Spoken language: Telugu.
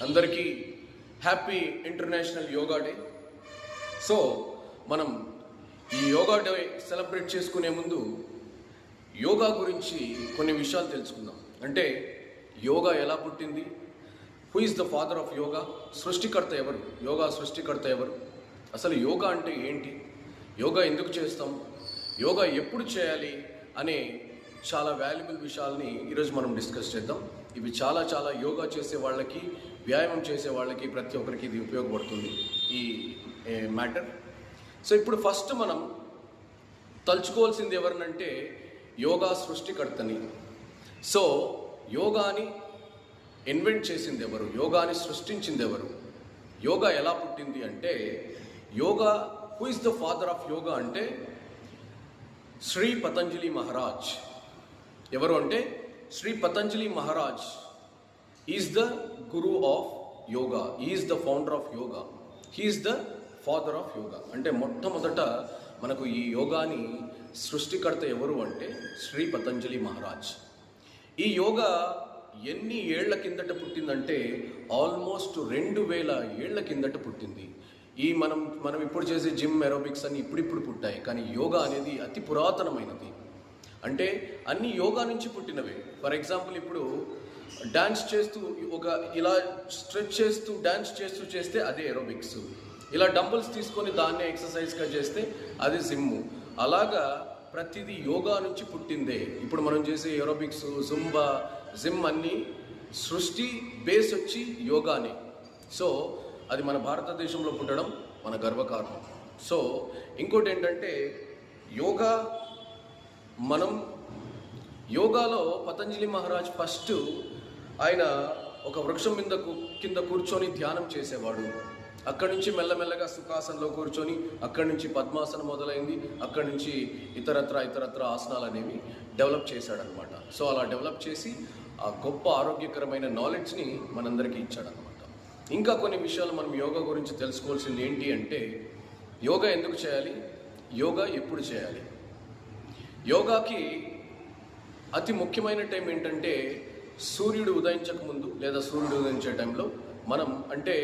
అందరికీ happy international yoga day. So మనం ఈ యోగా డే సెలబ్రేట్ చేసుకునే ముందు యోగా గురించి కొన్ని విషయాలు తెలుసుకుందాం. అంటే యోగా ఎలా పుట్టింది, who is the father of yoga, సృష్టికర్త ఎవరు, యోగా సృష్టికర్త ఎవరు, అసలు యోగా అంటే ఏంటి, యోగా ఎందుకు చేస్తాం, యోగా ఎప్పుడు చేయాలి అనే చాలా వాల్యుబుల్ విషయాల్ని ఈరోజు మనం డిస్కస్ చేద్దాం. ఇవి చాలా యోగా చేసే వాళ్ళకి, వ్యాయామం చేసే వాళ్ళకి, ప్రతి ఒక్కరికి ఇది ఉపయోగపడుతుంది ఈ మ్యాటర్. సో ఇప్పుడు ఫస్ట్ మనం తలుచుకోవాల్సింది ఎవరినంటే యోగా సృష్టికర్తని. సో యోగాని ఇన్వెంట్ చేసింది ఎవరు, యోగాని సృష్టించింది ఎవరు, యోగా ఎలా పుట్టింది అంటే yoga, who is the father of yoga అంటే శ్రీ పతంజలి మహారాజ్. ఎవరు అంటే Shri Patanjali Maharaj is the guru of yoga, is the founder of yoga, he is the father of yoga. అంటే మొట్టమొదట మనకు ఈ యోగాని సృష్టికర్త ఎవరు అంటే శ్రీ పతంజలి మహారాజ్. ఈ యోగా ఎన్ని ఏళ్ల కిందట పుట్టిందంటే ఆల్మోస్ట్ 2000 ఏళ్ల కిందట పుట్టింది. ఈ మనం ఇప్పుడు చేసే జిమ్, ఏరోబిక్స్ అన్ని ఇప్పుడు పుట్టాయి, కానీ యోగా అనేది అతి పురాతనమైనది. అంటే అన్ని యోగా నుంచి పుట్టినవే. ఫర్ ఎగ్జాంపుల్ ఇప్పుడు డాన్స్ చేస్తూ ఇలా స్ట్రెచ్ చేస్తూ డాన్స్ చేస్తూ చేస్తే అదే ఏరోబిక్స్. ఇలా డంబుల్స్ తీసుకొని దాన్నే ఎక్సర్సైజ్గా చేస్తే అది జిమ్ము. అలాగా ప్రతిదీ యోగా నుంచి పుట్టిందే. ఇప్పుడు మనం చేసే ఏరోబిక్స్, జుంబా, జిమ్ అన్నీ సృష్టి బేస్ వచ్చి యోగానే. సో అది మన భారతదేశంలో పుట్టడం మన గర్వకారణం. సో ఇంకోటి ఏంటంటే యోగాలో పతంజలి మహారాజ్ ఫస్ట్ ఆయన ఒక వృక్షం కింద కూర్చొని ధ్యానం చేసేవాడు. అక్కడి నుంచి మెల్లమెల్లగా సుఖాసనంలో కూర్చొని, అక్కడి నుంచి పద్మాసనం మొదలైంది, అక్కడి నుంచి ఇతరత్ర ఆసనాలు అనేవి డెవలప్ చేశాడనమాట. సో అలా డెవలప్ చేసి ఆ గొప్ప ఆరోగ్యకరమైన నాలెడ్జ్ని మనందరికీ ఇచ్చాడనమాట. ఇంకా కొన్ని విషయాలు మనం యోగా గురించి తెలుసుకోవాల్సింది ఏంటి అంటే యోగా ఎందుకు చేయాలి, యోగా ఎప్పుడు చేయాలి. యోగాకి అతి ముఖ్యమైన టైం ఏంటంటే సూర్యుడు ఉదయించక ముందు లేదా సూర్యుడు ఉదయించే టైంలో మనం, అంటే